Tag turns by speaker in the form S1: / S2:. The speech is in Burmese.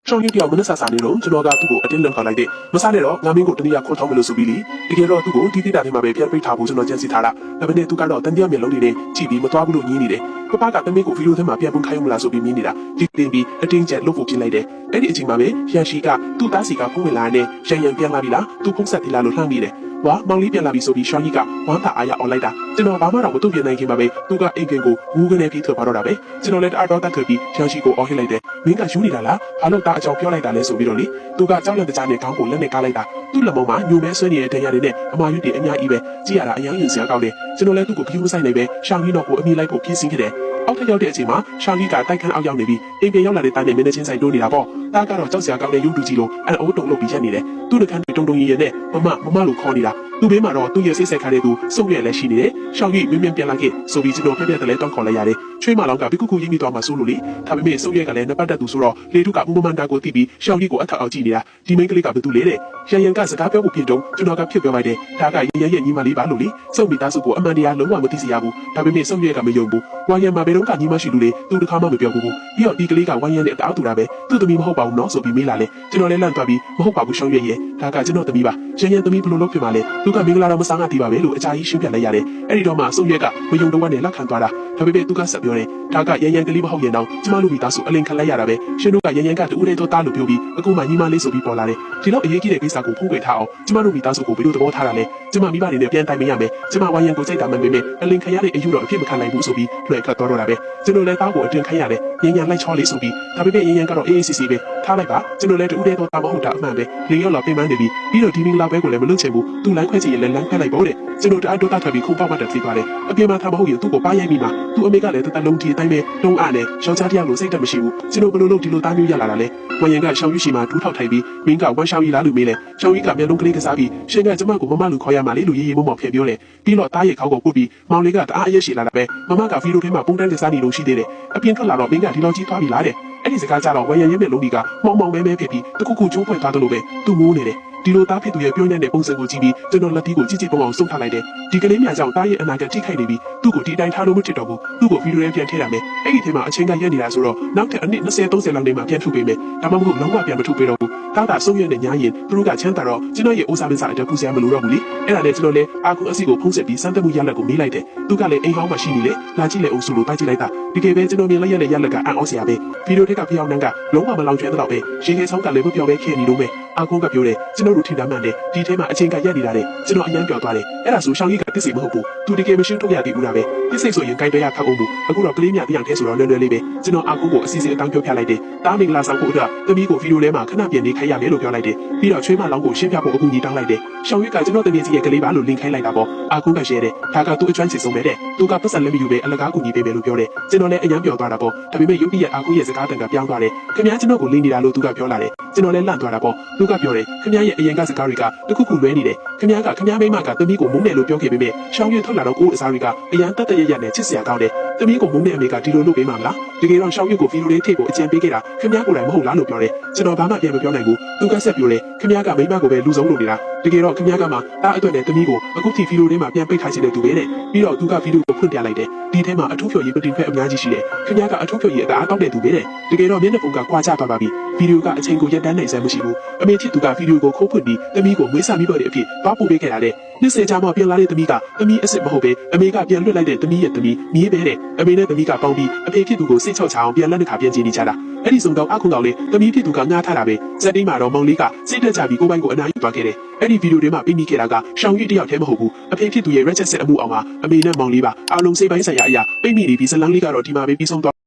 S1: ရှောင်းကြီးတယောက်မနှက်ဆာနေတော့ကျွန်တော်ကသူ့ကိုအတင်းလှန်ခေါ်လိုက်တယ်မစားနဲ့တော့ငါမင်းကိုတနည်းခေါ်ထောင်းမလို့ဆိုပြီးလေတကယ်တော့သူ့ကိုဒီတိတာထဲမှာပဲပြန်ပိတ်ထားဖို့ကျွန်တော်ကြံစီထားတာဒါပေမဲ့သူကတော့တန်တရားမျက်လုံးတွေနဲ့ကြည့်ပြီးမသွားဘူးလို့ညင်းနေတယ်ပပကတမင်းကိုဗီဒီယိုထဲမှာပြန်ပုံခိုင်းမလားဆိုပြီးမြင်နေတာဒီတင်ပြီးအတင်းကျပ်လှုပ်ဖို့ပြင်လိုက်တယ်အဲ့ဒီအချိန်မှာပဲရန်ရှိကသူ့သားစီကဖုန်းဝင်လာတဲ့ရန်ပြန်လာပြီလားသူဖုန်းဆက်တီလာလို့လှမ်းနေတယ်ဝါမောင်လေးပြန်လာပြီဆိုပြီးရှောင်းကြီးကဝမ်းသာအားရအောင်လိုက်တာကျွန်တော်ဘာမှတော့မတုံ့ပြန်နိုင်ခင်မှာပဲသူကအိမ်ပြင်ကိုဝူးကနေပြီးထွက်သွားတော့တာပဲကျွန်တော်လည်းတအားတော့တတ်ထွက်ပြီးရန်ရှိကိုအော်ဟစ်လိုက်တယ်မင်းကယူနေတာလားဘာလို့တာအကြောင်းပြောလိုက်တာလဲဆိုပြီးတော့လေသူကကြောက်လန့်တကြားနဲ့ခေါင်းကိုလက်နဲ့ကားလိုက်တာသူ့လက်မောင်းမှာညိုမဲဆွဲနေတဲ့တရားတွေနဲ့အမာရွတ်တွေအများကြီးပဲကြည့်ရတာအရင်ရင်စရာကောင်းတယ်ကျွန်တော်လည်းသူ့ကိုပြူးမဆိုင်နိုင်ပဲရှောင်းကြီးတော့ကိုအမိလိုက်ဖို့ပြင်ဆင်ခဲ့တယ်အောက်ထပ်ရောက်တဲ့အချိန်မှာရှောင်းကြီးကတိုက်ခန်းအောက်ရောက်နေပြီးအိမ်ပြန်ရောက်လာတဲ့တားနဲ့မင်းနဲ့ချင်းဆိုင်တိုးနေတာပေါ့တားကတော့ကြောက်စရာကောင်းတဲ့ရုပ်တူကြီးလိုအန်အိုးတုံလို့ပြီးရက်နေတယ်သူ့နှကန်းတွေတုံတုံရည်ရနဲ့မမလို့ခေါ်နေတာသူ့ဘေးမှာတော့သူ့ရဲ့စိတ်ဆက်ခါတဲ့သူစုပ်ရလည်းရှိနေတယ်ရှောင်းကြီးမင်းပြန်လာခဲ့ဆိုပြီးကျွန်တော်ပြက်တယ်လဲတောင်းခေါ်လိုက်ရတယ်ချွေးမလောင်ကဘီကူကူရင်းမိသွားမှဆိုလို့လေဒါပေမဲ့စုပ်ရကလည်းနှစ်ပတ်တက်သူဆိုတော့လေထုကမူမန်တာကိုတီးပြီးရှောင်းကြီးကိုအထက်အောက်ကြည့်နေတာဒီမိန်းကလေးကဘယ်သူလဲတဲ့ရန်ကစကားပြောဖို့ဖြစ်တော့ကျွန်တော်ကဖြစ်ပြောလိုက်တယ်ဒါကရန်ရဲ့ညီမလေးပါလို့လေစုပ်မိသားစုကိုအမှန်တရားလုံးဝမသိစေရဘူးဒါပေမဲ့စုပ်ရကမယုံဘူးဝါရန်မှာဘယ်တော့ကညီမရှိလူလေသူတခါမှမပြောဘူးပြီးတော့ဒီကလေးကဝိုင်းရတဲ့တောက်တူတာပဲသူ့သမီးမဟုတ်ပါဘူးနော်ဆိုပြီးမေးလာလေကျွန်တော်လည်းလန့်သွားပြီးမဟုတ်ပါဘူးရှောင်းရဲ့ဒါကကျွန်တော်သမီးပါရန်သမီးဘယ်လိုလုပ်ဖြစ်မှာလဲသူကမင်္ဂလာတော့မစားငါတီးပါပဲလို့အကြာကြီးရှင်းပြလိုက်ရတယ်အဲ့ဒီတော့မှစုပ်ရကမယုံတော့နဲ့လက်ခံသွားတာဒါပေမဲ့သူကဆက်ပြောတယ်ဒါကရန်ကလေးမဟုတ်ရင်တော့ကျမတို့မိသားစုအလင်ခံလိုက်ရတာပဲရှင်တို့ကရန်ကတူးလေးတော့တားလို့ပြောပြီးအခုမှညီမလေးဆိုပြီးပေါ်လာတယ်ဒီတော့အရေးကြီးတဲ့ကိစ္စကိုဖုံးကွယ်ထားအောင်ကျမတို့မိသားစုကိုဘယ်လိုသဘောထားတာလဲကျမမိဘတွေနဲ့ပြန်တိုင်မရမယ်ကျမဝိုင်းရန်ကိုစိတ်တာမှန်ပေမဲ့အလင်ခံရတဲ့အယူတော့အဖြစ်မခံနိုင်ဘူးဆိုပြီးလွှဲခတ်သွားတော့တာပဲကျွန်တော်လည်းသားကိုအတင်ခိုင်းရတယ်ရန်လိုက်ချောလေးဆိုပြီးဒါပေမဲ့ရန်ကတော့အေးအေးဆေးဆေးပဲထားလိုက်ပါကျွန်တော်လည်းတူးလေးတော့တာမဟုတ်တာအမှန်ပဲလင်းရောက်လာပြင်ပန်းနေပြီးတော့ဒီမင်္ဂလာပွဲကိုလည်းမလုပ်ချင်ဘူးသူ့လိုင်းခွဲချင်ရင်လည်းလမ်းခွဲလိုက်ပေါ့တဲ့ကျွန်တော်တအားတော့တာထွက်ပြီးခုပေါက်မှတက်ပြေးသွားတယ်အပြင်မှာထားမဟုတ်ရင်သူ့ကိုပါရိုက်မိမှာသူ့အမေကလည်းတလုံးကြီးအတိုင်းပဲတုံးအားနဲ့ရှောင်းချတရားလို့စိတ်တက်မရှိဘူးကျွန်တော်ဘယ်လိုလုပ်ဒီလိုသားမျိုးရလာတာလဲဝိုင်းရန်ကရှောင်းယူရှိမှာဒူးထောက်ထိုင်ပြီးမင်းကဝမ်းရှောင်းကြီးလားလို့မေးလဲရှောင်းကြီးကမျက်လုံးကလေးကစားပြီးရှင်ကကျမကိုမမလူခေါ်ရမှာလေလို့ရေးရေးမောမောဖျက်ပြောတယ်ပြီးတော့တားရဲ့ခေါင်းကိုပုတ်ပြီးမောင်လေးကတအားအရက်ရှိလာတာပဲမမကဗီဒီယိုထဲမှာပုံတန်းကစားနေလို့ရှိသေးတယ်အပြင်ထွက်လာတော့မင်းကဒီလောက်ကြီးသွားပြီလားတဲ့အဲ့ဒီစကားကြတော့ဝိုင်းရန်ရဲ့မျက်လုံးကြီးကမောင်မဲဖြစ်ပြီးတခုခုကျိုးဖွင့်သွားတယ်လို့ပဲသူ့မိုးနေတယ်ဒီလိုသားဖြစ်သူရဲ့ပြောနေတဲ့ပုံစံကိုကြည့်ပြီးကျွန်တော်လက်တီးကိုကြည့်ကြည့်ပုံအောင်ဆုံးထားလိုက်တယ်ဒီကလေးမြကြောင့်တားရဲ့အနာကထိခိုက်နေပြီးသူ့ကိုဒီတိုင်းထားလို့မဖြစ်တော့ဘူးသူ့ကိုဗီဒီယိုထဲပြန်ထည့်ရမယ်အဲ့ဒီထဲမှာအချင်းကရက်နေတာဆိုတော့နောက်ထပ်အနည်း20-30လောက်နေမှပြန်ထုတ်ပေးမယ်ဒါမှမဟုတ်လုံးဝပြန်မထုတ်ပေးတော့ဘူးတားတာဆုံးရတဲ့ညာရင်သူတို့ကချမ်းသာတော့ကျွန်တော်ရဲ့အိုးစားမစားအတက်ပူစရာမလိုတော့ဘူးလေအဲ့ဒါနဲ့ကျွန်တော်လည်းအာကူအစီကိုဖုံးဆက်ပြီးစမ်းသပ်မှုရလက်ကိုမေးလိုက်တယ်သူကလည်းအိမ်ဟောင်းမှာရှိနေလေလာကြည့်လေအိုးစုလို့တိုက်ကြည့်လိုက်တာဒီကေပဲကျွန်တော်မြင်လိုက်ရတဲ့ရလက်ကအံ့ဩစရာပဲဗီဒီယိုထဲကဖျောင်းနှန်းကလုံးဝမလောင်ကျွမ်းတော့ပဲရေခဲဆောင်ကလည်းမပြောပဲခဲနေလို့ပဲအာကူကပြောတယ်ကျွန်တော်တို့ထင်တာမှန်တယ်ဒီထဲမှာအချင်းကရက်နေတာတဲ့ကျွန်တော်အញ្ញံပြောသွားတယ်အဲ့ဒါဆိုရှောင်းကြီးကတစ်စိမဟုတ်ဘူးသူတကယ်မရှင်းထုတ်ရသေးဘူးလားပဲတစ်စိဆိုရင်ဂိုင်းတရားထောက်အောင်ဘူးအခုတော့ကလေးမြတရားထဲဆိုတော့လွယ်လွယ်လေးပဲကျွန်တော်အာကူကိုအစီအစဉ်အတောင်းပြောပြလိုက်တယ်တားမင်္ဂလာဆောင်ဖို့အတွက်သမီးကိုဗီဒီယိုထဲမှာခဏပြန်နေခိုင်းရမယ်လို့ပြောလိုက်တယ်ပြီးတော့ချွေးမလောင်းကိုရှင်းပြဖို့အကူအညီတောင်းလိုက်တယ်ရှောင်းကြီးကကျွန်တော်တမီးကြီးရဲ့ကလေးပါလို့လင်ခိုင်းလိုက်တာပေါ့အာကူကရှဲတယ်ဒါကသူ့အကျွမ်းချင်ဆုံးပဲတဲ့သူကပတ်စံလက်မယူပဲအလကားကူညီပေးမယ်လို့ပြောတယ်ကျွန်တော်လည်းအញ្ញံပြောသွားတာပေါ့ဒါပေမဲ့ရုပ်ပြရဲ့အာကူရဲ့စကားတန်ကပြောင်းသွားတယ်ခင်ဗျားကျွန်တော်ကိုလင်းနေတာလို့သူကပြောလာတယ်ကျွန်တော်လည်းလန့်သွားတာပေါ့သူကပြောတယ်ခင်ဗျားရဲ့အရင်ကစကားတွေကတခုခုလွဲနေတယ်ခင်ဗျားမိမကသမီးကိုမုန်းတယ်လို့ပြောခဲ့ပေမဲ့ရှောင်းရထွက်လာတော့ကိုယ်အစားတွေကအရန်တက်တရနဲ့ချစ်စရာကောင်းတယ်သမီးကိုမုန်းတဲ့အမေကဒီလိုလုပ်ပေးမှာမလားတကယ်တော့ရှောင်းရကိုဗီဒီယိုလေးထိပ်ကိုအကြံပေးခဲ့တာခင်ဗျားကိုယ်တိုင်မဟုတ်လားလို့ပြောတယ်ကျွန်တော်ဘာမှပြန်မပြောနိုင်ဘူးသူကဆက်ပြောတယ်ခင်ဗျားကမိမကိုပဲလူဆုံးလုပ်နေတာတကယ်တော့ခင်ဗျားကမှတားအတွက်နဲ့သမီးကိုအခုထိဗီဒီယိုလေးမှာပြန်ပိတ်ထားခြင်းနဲ့တူပဲတဲ့ပြီးတော့သူကဗီဒီယိုကိုဖွင့်ပြလိုက်တယ်ဒီထဲမှာအထူးဖြော်ရည်ပတင်ဖက်အများကြီးရှိတယ်ခင်ဗျားကအထူးဖြော်ရည်အသားတောက်တဲ့သူပဲတဲ့တကယ်တော့မျက်နှာပုံကကွာကျသွားပါပြီဗီဒီယိုကအချိန်ကိုရက်တန်းနိုင်စမ်းမရှိဘူးအမေချစ်သူကဗီဒီယိုကိုခိုးဖွင့်ပြီးသမီးကိုမွေးစားမိတော့တဲ့အဖြစ်သွားပို့ပေးခဲ့တာတဲ့20ကြာမှပြန်လာတဲ့သမီးကသမီးအစ်စ်မဟုတ်ပဲအမေကပြန်လွတ်လိုက်တဲ့သမီးရဲ့သမီးမြေးပဲတဲ့အမေနဲ့သမီးကပေါင်းပြီးအဖေဖြစ်သူကိုစိတ်ချောက်ချအောင်ပြန်လက်နှခါပြန်ကြည့်နေကြတာအဲ့ဒီစုံတော့အခုတော့လေသမီးဖြစ်သူကငှားထားတာပဲစက်တိမှာတော့မောင်လေးကစိတ်တက်ကြပြီးကိုပိုင်ကိုအနားယူသွားခဲ့တယ်အဲ့ဒီဗီဒီယိုတွေမှာပြီးမိခဲ့တာကရှောင်းကြီးတယောက်တည်းမဟုတ်ဘူးအဖေဖြစ်သူရဲ့ ratchet ဆက်အမှုအောင်မှာအမေနဲ့မောင်လေးပါအားလုံးစိတ်ပိုင်းဆိုင်ရာအရာပိတ်မိနေပြီးဇလန်းလေးကတော့ဒီမှာပဲပြီးဆုံးသွား